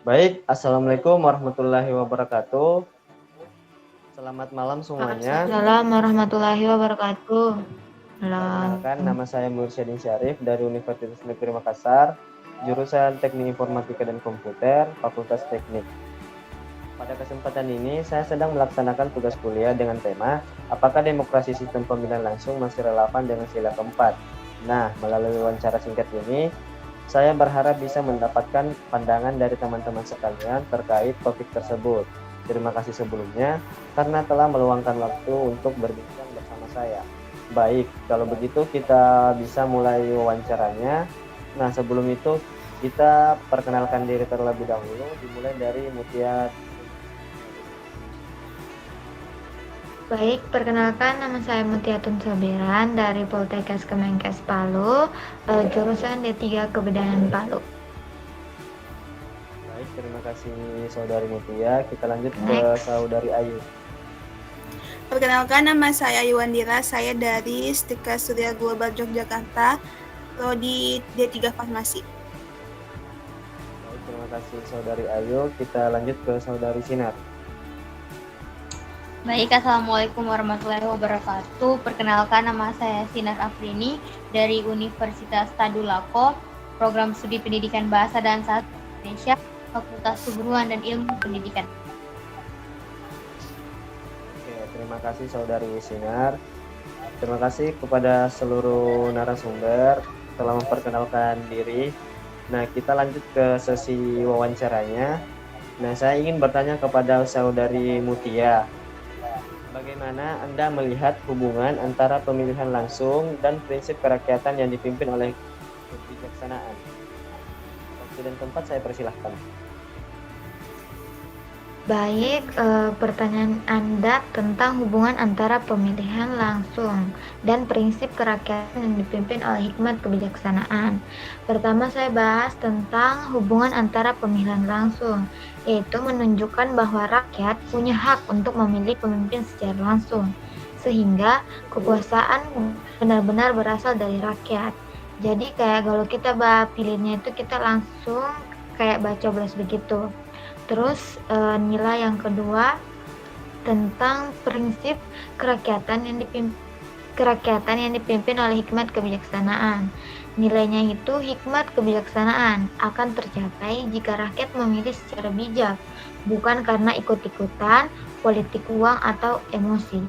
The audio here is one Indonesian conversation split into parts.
Baik, Assalamualaikum warahmatullahi wabarakatuh. Selamat malam semuanya. Waalaikumsalam warahmatullahi wabarakatuh. Perkenalkan, nama saya Mursyadin Syarif dari Universitas Negeri Makassar, jurusan Teknik Informatika dan Komputer, Fakultas Teknik. Pada kesempatan ini, saya sedang melaksanakan tugas kuliah dengan tema, apakah demokrasi sistem pemilihan langsung masih relevan dengan sila keempat? Nah, melalui wawancara singkat ini, saya berharap bisa mendapatkan pandangan dari teman-teman sekalian terkait topik tersebut. Terima kasih sebelumnya karena telah meluangkan waktu untuk berbincang bersama saya. Baik, kalau begitu kita bisa mulai wawancaranya. Nah, sebelum itu kita perkenalkan diri terlebih dahulu, dimulai dari Mutia. Baik, perkenalkan nama saya Mutiatun Sabiran dari Poltekkes Kemenkes Palu, jurusan D3 Kebudayaan Palu. Baik, terima kasih Saudari Mutia. Kita lanjut ke Next. Saudari Ayu. Perkenalkan, nama saya Ayu Wandira, saya dari STIKA Surya Global Yogyakarta, Prodi D3 Farmasi. Baik, terima kasih Saudari Ayu. Kita lanjut ke Saudari Sinar. Baik, Assalamualaikum warahmatullahi wabarakatuh. Perkenalkan, nama saya Sinar Afrini dari Universitas Tadulako, Program Studi Pendidikan Bahasa dan Sastra Indonesia, Fakultas Keguruan dan Ilmu Pendidikan. Oke, terima kasih Saudari Sinar. Terima kasih kepada seluruh narasumber telah memperkenalkan diri. Nah, kita lanjut ke sesi wawancaranya. Nah, saya ingin bertanya kepada Saudari Mutia. Bagaimana Anda melihat hubungan antara pemilihan langsung dan prinsip kerakyatan yang dipimpin oleh kebijaksanaan? Waktu dan tempat saya persilahkan. Baik, pertanyaan Anda tentang hubungan antara pemilihan langsung dan prinsip kerakyatan yang dipimpin oleh hikmat kebijaksanaan. Pertama saya bahas tentang hubungan antara pemilihan langsung, yaitu menunjukkan bahwa rakyat punya hak untuk memilih pemimpin secara langsung, sehingga kekuasaan benar-benar berasal dari rakyat. Jadi kayak kalau kita pilihnya itu kita langsung kayak baca coblos begitu. Terus nilai yang kedua tentang prinsip kerakyatan yang dipimpin oleh hikmat kebijaksanaan. Nilainya itu hikmat kebijaksanaan akan tercapai jika rakyat memilih secara bijak, bukan karena ikut-ikutan, politik uang atau emosi.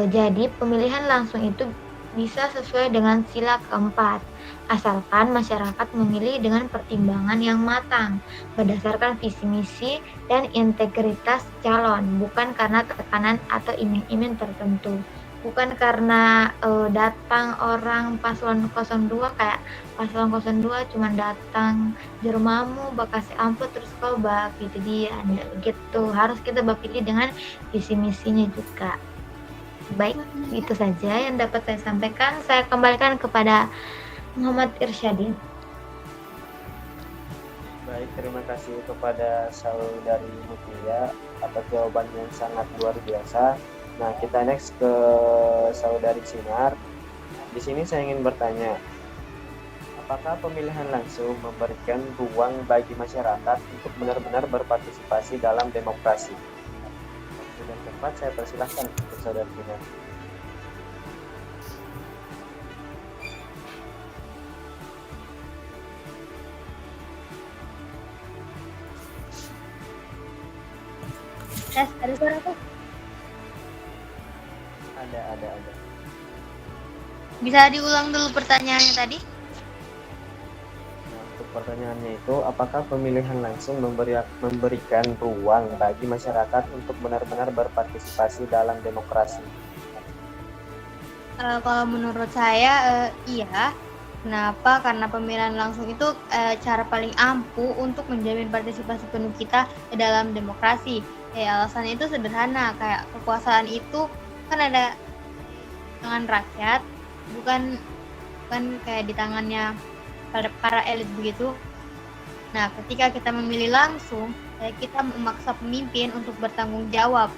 Jadi pemilihan langsung itu bisa sesuai dengan sila keempat, asalkan masyarakat memilih dengan pertimbangan yang matang, berdasarkan visi misi dan integritas calon, bukan karena tekanan atau iming-iming tertentu. Bukan karena datang orang paslon 02 kayak paslon 02 cuma datang jermamu bakasi amput terus kau bak gitu dia gitu. Harus kita pilih dengan visi misinya juga. Baik, itu saja yang dapat saya sampaikan. Saya kembalikan kepada Muhammad Irsyadin. Baik, terima kasih kepada Saudari Mutia atas jawaban yang sangat luar biasa. Nah, kita next ke Saudari Sinar. Di sini saya ingin bertanya, apakah pemilihan langsung memberikan ruang bagi masyarakat untuk benar-benar berpartisipasi dalam demokrasi? Waktu dan tempat saya persilahkan untuk Saudari Sinar. Ada suara tuh? Ada. Bisa diulang dulu pertanyaannya tadi? Nah, untuk pertanyaannya itu, apakah pemilihan langsung memberikan ruang bagi masyarakat untuk benar-benar berpartisipasi dalam demokrasi? Kalau menurut saya iya. Kenapa? Karena pemilihan langsung itu cara paling ampuh untuk menjamin partisipasi penuh kita dalam demokrasi. Alasannya itu sederhana, kayak kekuasaan itu kan ada di tangan rakyat, bukan kayak di tangannya para elit begitu. Nah, ketika kita memilih langsung, kita memaksa pemimpin untuk bertanggung jawab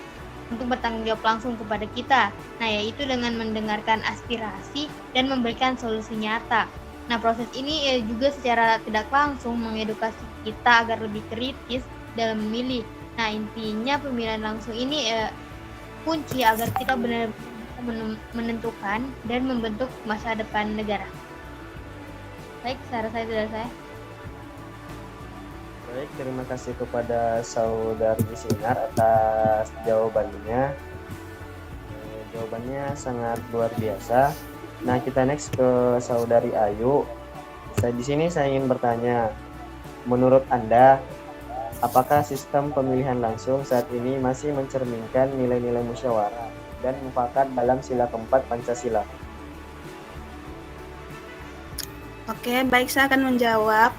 langsung kepada kita. Nah, yaitu dengan mendengarkan aspirasi dan memberikan solusi nyata. Nah, proses ini juga secara tidak langsung mengedukasi kita agar lebih kritis dalam memilih. Nah, intinya pemilihan langsung ini kunci agar kita benar-benar bisa menentukan dan membentuk masa depan negara. Baik, saya rasa itu dari saya. Baik, terima kasih kepada Saudari Sinar atas jawabannya. Jawabannya sangat luar biasa. Nah, kita next ke Saudari Ayu. Di sini saya ingin bertanya, menurut Anda, apakah sistem pemilihan langsung saat ini masih mencerminkan nilai-nilai musyawarah dan mufakat dalam sila keempat Pancasila? Oke, baik, saya akan menjawab.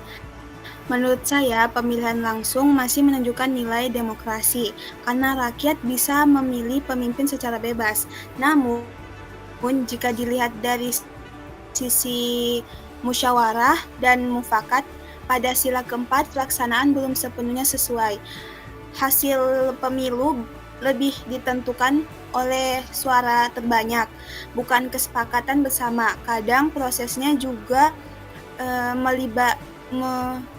Menurut saya, pemilihan langsung masih menunjukkan nilai demokrasi karena rakyat bisa memilih pemimpin secara bebas. Namun, jika dilihat dari sisi musyawarah dan mufakat, pada sila keempat pelaksanaan belum sepenuhnya sesuai. Hasil pemilu lebih ditentukan oleh suara terbanyak, bukan kesepakatan bersama. Kadang prosesnya juga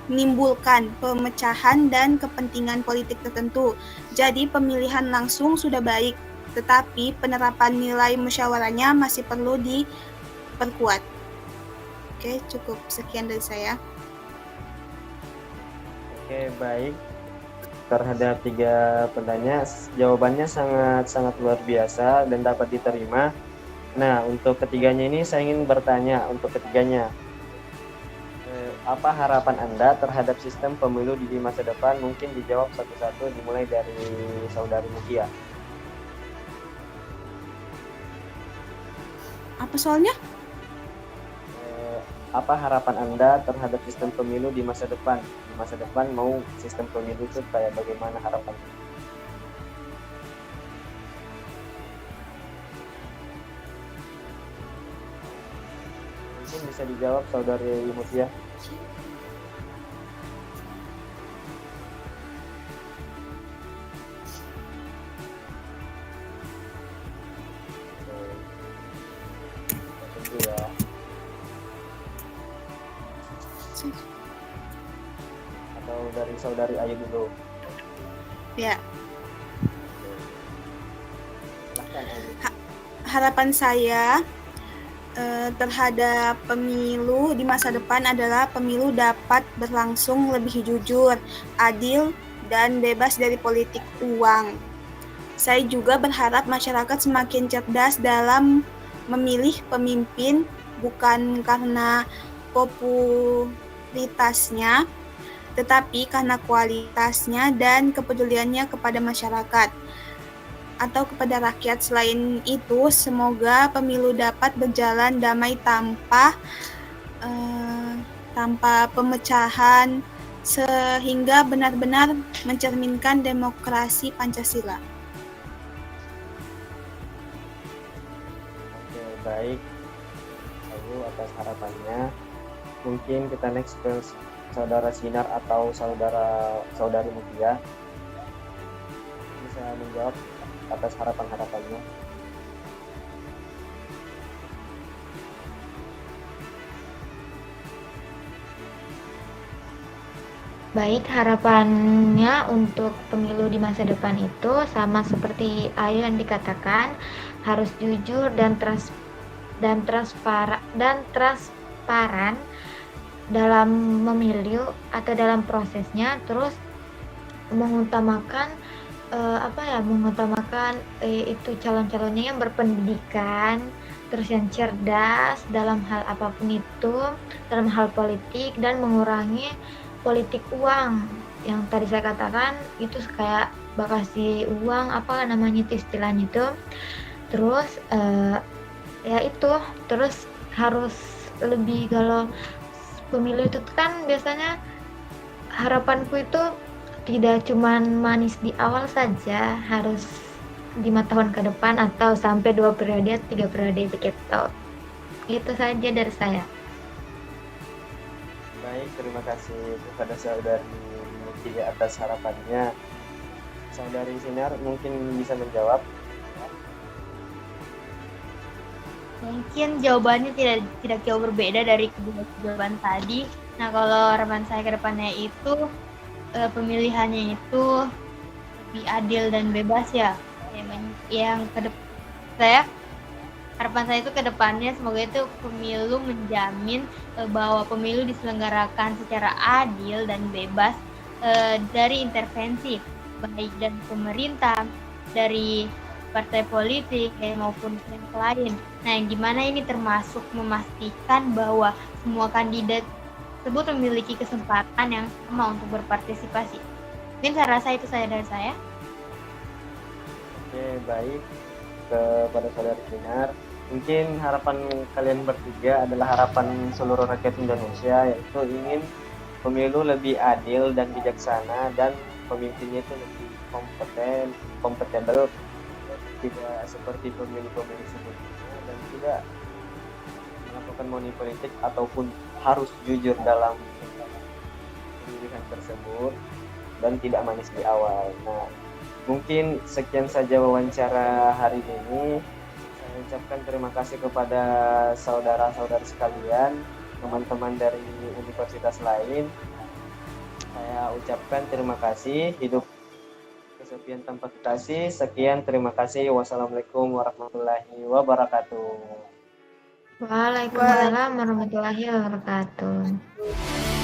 menimbulkan pemecahan dan kepentingan politik tertentu. Jadi pemilihan langsung sudah baik, tetapi penerapan nilai musyawarahnya masih perlu diperkuat. Oke, cukup sekian dari saya. Oke, baik. Terhadap 3 penanya, jawabannya sangat luar biasa dan dapat diterima. Nah, untuk ketiganya ini saya ingin bertanya untuk ketiganya. Apa harapan Anda terhadap sistem pemilu di masa depan? Mungkin dijawab satu-satu, dimulai dari Saudari Mutia. Apa soalnya? Apa harapan Anda terhadap sistem pemilu di masa depan? Di masa depan mau sistem pemilu itu kayak bagaimana harapannya? Mungkin bisa dijawab Saudari Mutia. Tunggu ya. Atau dari Saudari Ayu dulu. Ya. Silahkan Ayu. Harapan saya terhadap pemilu di masa depan adalah pemilu dapat berlangsung lebih jujur, adil, dan bebas dari politik uang. Saya juga berharap masyarakat semakin cerdas dalam memilih pemimpin bukan karena popularitasnya, tetapi karena kualitasnya dan kepeduliannya kepada masyarakat atau kepada rakyat. Selain itu, semoga pemilu dapat berjalan damai tanpa pemecahan sehingga benar-benar mencerminkan demokrasi Pancasila. Oke, baik. Ayu atas harapannya. Mungkin kita next ke Saudara Sinar atau Saudari Mutia. Bisa menjawab atas harapan-harapannya. Baik, harapannya untuk pemilu di masa depan itu sama seperti Ayu yang dikatakan, harus jujur dan transparan dalam memilih atau dalam prosesnya, terus mengutamakan itu calon-calonnya yang berpendidikan, terus yang cerdas dalam hal apapun itu, dalam hal politik, dan mengurangi politik uang yang tadi saya katakan itu kayak bakasi uang, apa namanya itu istilahnya itu. Terus ya itu, terus harus lebih, kalau pemilu itu kan biasanya harapanku itu tidak cuman manis di awal saja, harus 5 tahun ke depan atau sampai 2 periode, 3 periode begitu. Itu saja dari saya. Baik, terima kasih kepada Saudari Mutia atas harapannya. Saudari Sinar mungkin bisa menjawab. Mungkin jawabannya tidak jauh berbeda dari kedua jawaban tadi. Nah, kalau harapan saya ke depannya itu pemilihannya itu lebih adil dan bebas ya. Yang harapan saya itu ke depannya semoga itu pemilu menjamin bahwa pemilu diselenggarakan secara adil dan bebas dari intervensi baik dari pemerintah, dari partai politik maupun pihak lain. Nah, yang gimana ini termasuk memastikan bahwa semua kandidat tersebut memiliki kesempatan yang sama untuk berpartisipasi. Mungkin saya rasa itu saja dari saya. Oke, baik. Kepada saudara Kinar, mungkin harapan kalian bertiga adalah harapan seluruh rakyat Indonesia, yaitu ingin pemilu lebih adil dan bijaksana dan pemimpinnya itu lebih kompeten, tidak seperti pemilu-pemilu sebelumnya dan tidak melakukan money politik ataupun harus jujur dalam pemilihan tersebut dan tidak manis di awal. Nah, mungkin sekian saja wawancara hari ini. Saya ucapkan terima kasih kepada saudara-saudara sekalian, teman-teman dari universitas lain. Saya ucapkan terima kasih. Hidup kesepian tanpa kekasih. Sekian, terima kasih. Wassalamualaikum warahmatullahi wabarakatuh. Waalaikumsalam warahmatullahi wabarakatuh.